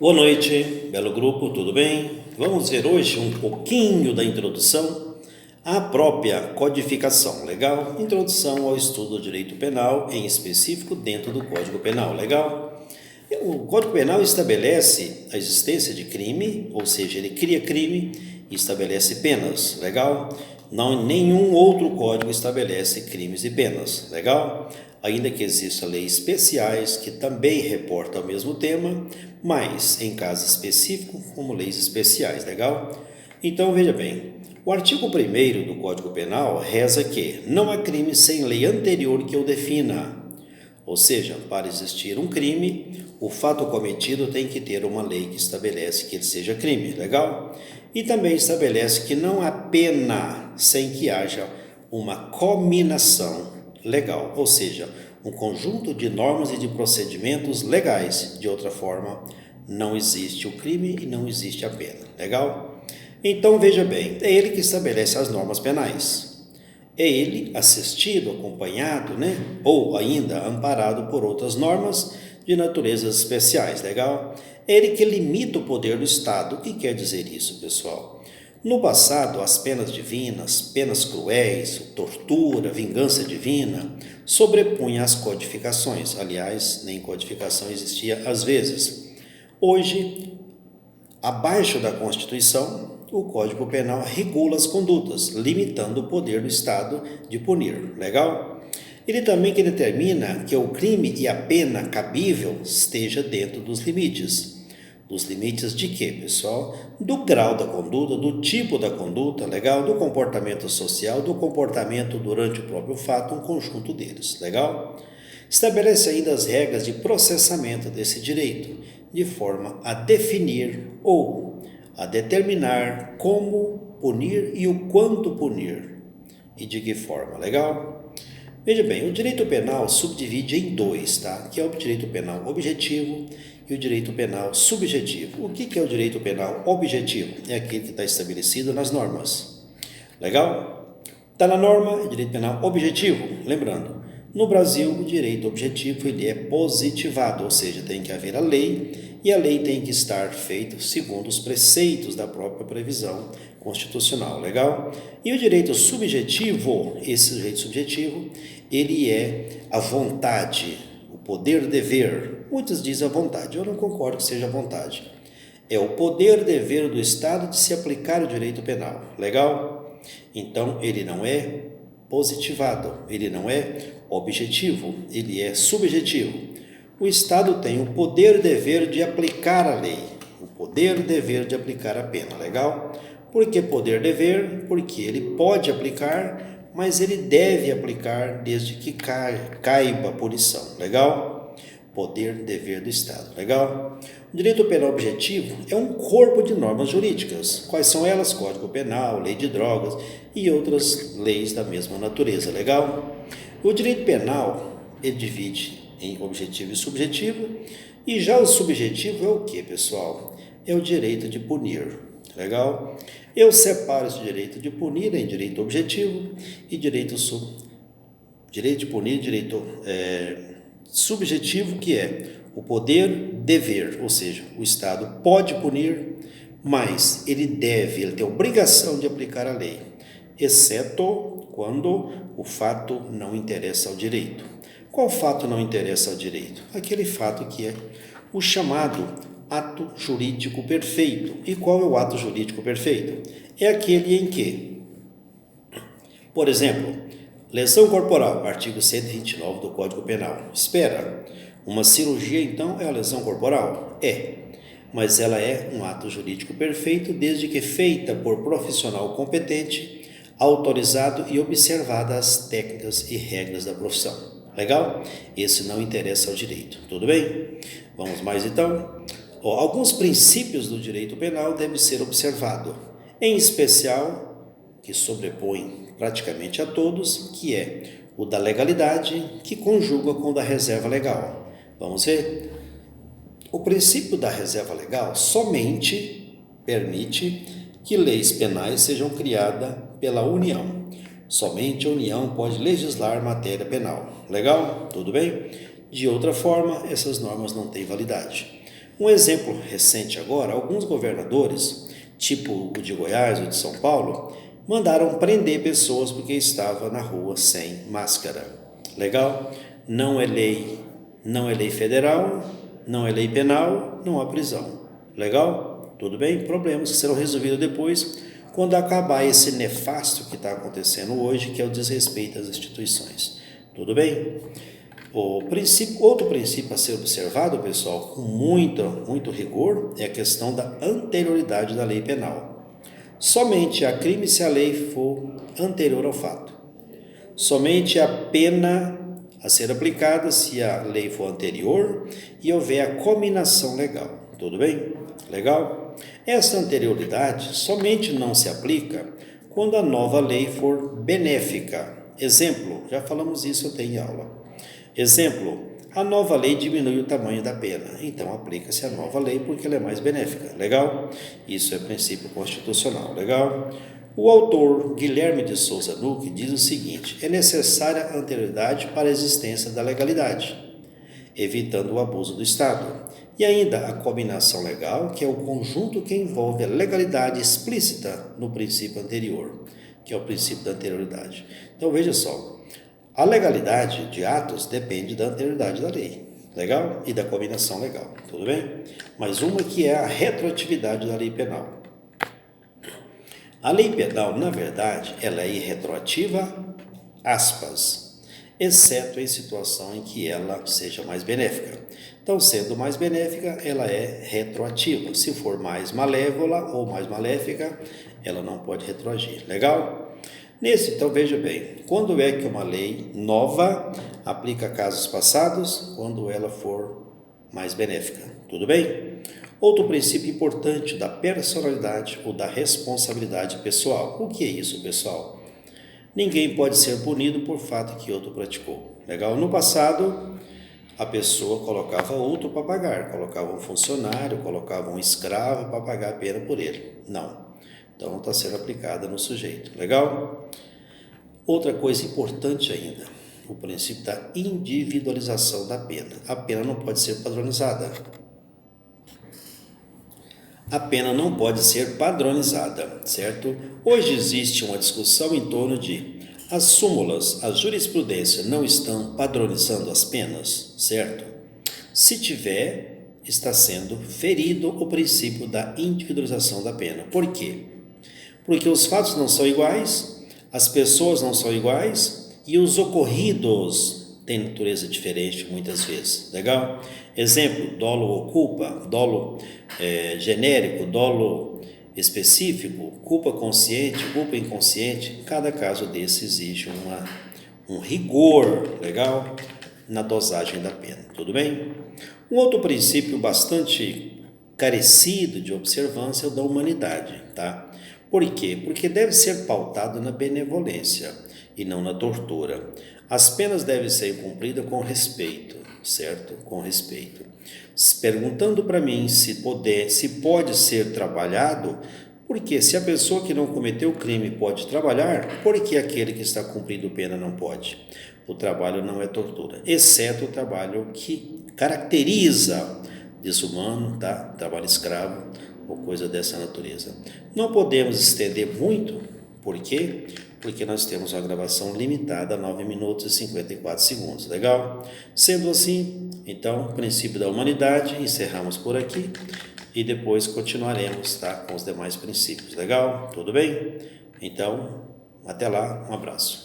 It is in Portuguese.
Boa noite, belo grupo, tudo bem? Vamos ver hoje um pouquinho da introdução à própria codificação, legal? Introdução ao estudo do direito penal, em específico dentro do Código Penal, legal? O Código Penal estabelece a existência de crime, ou seja, ele cria crime e estabelece penas, legal? Não, nenhum outro código estabelece crimes e penas, legal? Ainda que existam leis especiais que também reportam o mesmo tema, mas em casos específicos, como leis especiais, legal? Então, veja bem, o artigo 1º do Código Penal reza que não há crime sem lei anterior que o defina. Ou seja, para existir um crime, o fato cometido tem que ter uma lei que estabelece que ele seja crime, legal? E também estabelece que não há pena sem que haja uma cominação legal, ou seja, um conjunto de normas e de procedimentos legais. De outra forma, não existe o crime e não existe a pena, legal? Então, veja bem, é ele que estabelece as normas penais. É ele assistido, acompanhado, ou ainda amparado por outras normas de naturezas especiais, legal? É ele que limita o poder do Estado. O que quer dizer isso, pessoal? No passado, as penas divinas, penas cruéis, tortura, vingança divina, sobrepunham as codificações. Aliás, nem codificação existia às vezes. Hoje, abaixo da Constituição, o Código Penal regula as condutas, limitando o poder do Estado de punir. Legal? Ele também que determina que o crime e a pena cabível esteja dentro dos limites. Dos limites de quê, pessoal? Do grau da conduta, do tipo da conduta, legal? Do comportamento social, do comportamento durante o próprio fato, um conjunto deles, legal? Estabelece ainda as regras de processamento desse direito, de forma a definir ou a determinar como punir e o quanto punir e de que forma, legal? Veja bem, o direito penal subdivide em dois, tá? Que é o direito penal objetivo e o direito penal subjetivo. O que é o direito penal objetivo? É aquele que está estabelecido nas normas. Legal? Está na norma, é direito penal objetivo. Lembrando, no Brasil, o direito objetivo ele é positivado, ou seja, tem que haver a lei e a lei tem que estar feita segundo os preceitos da própria previsão constitucional, legal? E o direito subjetivo, esse direito subjetivo, ele é a vontade, o poder-dever. Muitos dizem a vontade, eu não concordo que seja a vontade. É o poder-dever do Estado de se aplicar o direito penal, legal? Então, ele não é positivado, ele não é objetivo, ele é subjetivo. O Estado tem o poder-dever de aplicar a lei, o poder-dever de aplicar a pena, legal? Por que poder-dever? Porque ele pode aplicar, mas ele deve aplicar desde que caiba a punição, legal? Poder-dever do Estado, legal? O direito penal objetivo é um corpo de normas jurídicas. Quais são elas? Código Penal, Lei de Drogas e outras leis da mesma natureza, legal? O direito penal, ele divide em objetivo e subjetivo, e já o subjetivo é o que, pessoal? É o direito de punir, legal? Eu separo esse direito de punir em direito objetivo e direito de punir, direito subjetivo, que é o poder-dever, ou seja, o Estado pode punir, mas ele tem a obrigação de aplicar a lei, exceto quando o fato não interessa ao direito. Qual fato não interessa ao direito? Aquele fato que é o chamado ato jurídico perfeito. E qual é o ato jurídico perfeito? É aquele em que, por exemplo, lesão corporal, artigo 129 do Código Penal. Espera, uma cirurgia então é a lesão corporal? É, mas ela é um ato jurídico perfeito desde que feita por profissional competente, autorizado e observada as técnicas e regras da profissão. Legal? Esse não interessa ao direito. Tudo bem? Vamos mais então? Alguns princípios do direito penal devem ser observados, em especial, que sobrepõe praticamente a todos, que é o da legalidade, que conjuga com o da reserva legal. Vamos ver? O princípio da reserva legal somente permite que leis penais sejam criadas pela União. Somente a União pode legislar matéria penal. Legal? Tudo bem? De outra forma, essas normas não têm validade. Um exemplo recente agora, alguns governadores, tipo o de Goiás ou de São Paulo, mandaram prender pessoas porque estavam na rua sem máscara. Legal? Não é lei federal, não é lei penal, não há prisão. Legal? Tudo bem? Problemas que serão resolvidos depois, quando acabar esse nefasto que está acontecendo hoje, que é o desrespeito às instituições. Tudo bem? Outro princípio a ser observado, pessoal, com muito rigor, é a questão da anterioridade da lei penal. Somente há crime se a lei for anterior ao fato. Somente a pena a ser aplicada se a lei for anterior e houver a cominação legal. Tudo bem? Legal? Essa anterioridade somente não se aplica quando a nova lei for benéfica. Exemplo, já falamos isso até em aula. Exemplo, a nova lei diminui o tamanho da pena, então aplica-se a nova lei porque ela é mais benéfica. Legal? Isso é princípio constitucional. Legal? O autor Guilherme de Souza Nuque diz o seguinte: é necessária a anterioridade para a existência da legalidade, evitando o abuso do Estado. E ainda a combinação legal, que é o conjunto que envolve a legalidade explícita no princípio anterior, que é o princípio da anterioridade. Então veja só, a legalidade de atos depende da anterioridade da lei, legal? E da combinação legal, tudo bem? Mas uma que é a retroatividade da lei penal. A lei penal, na verdade, ela é irretroativa, aspas, exceto em situação em que ela seja mais benéfica. Então, sendo mais benéfica, ela é retroativa. Se for mais malévola ou mais maléfica, ela não pode retroagir. Legal? Então veja bem, quando é que uma lei nova aplica a casos passados? Quando ela for mais benéfica. Tudo bem? Outro princípio importante da personalidade ou da responsabilidade pessoal. O que é isso, pessoal? Ninguém pode ser punido por fato que outro praticou. Legal? No passado, a pessoa colocava outro para pagar, colocava um funcionário, colocava um escravo para pagar a pena por ele. Não. Então, está sendo aplicada no sujeito. Legal? Outra coisa importante ainda, o princípio da individualização da pena. A pena não pode ser padronizada. A pena não pode ser padronizada, certo? Hoje existe uma discussão em torno de as súmulas, a jurisprudência não estão padronizando as penas, certo? Se tiver, está sendo ferido o princípio da individualização da pena. Por quê? Porque os fatos não são iguais, as pessoas não são iguais e os ocorridos têm natureza diferente muitas vezes. Legal? Exemplo, dolo ou culpa, dolo genérico, dolo específico, culpa consciente, culpa inconsciente. Cada caso desse exige um rigor, legal, na dosagem da pena. Tudo bem? Um outro princípio bastante carecido de observância é o da humanidade, tá? Por quê? Porque deve ser pautado na benevolência e não na tortura. As penas devem ser cumpridas com respeito, certo? Com respeito. Perguntando para mim se pode ser trabalhado, porque se a pessoa que não cometeu o crime pode trabalhar, por que aquele que está cumprindo pena não pode? O trabalho não é tortura, exceto o trabalho que caracteriza desumano, tá? Trabalho escravo ou coisa dessa natureza. Não podemos estender muito, por quê? Porque nós temos uma gravação limitada a 9 minutos e 54 segundos, legal? Sendo assim, então, princípio da humanidade, encerramos por aqui e depois continuaremos, tá? Com os demais princípios, legal? Tudo bem? Então, até lá, um abraço.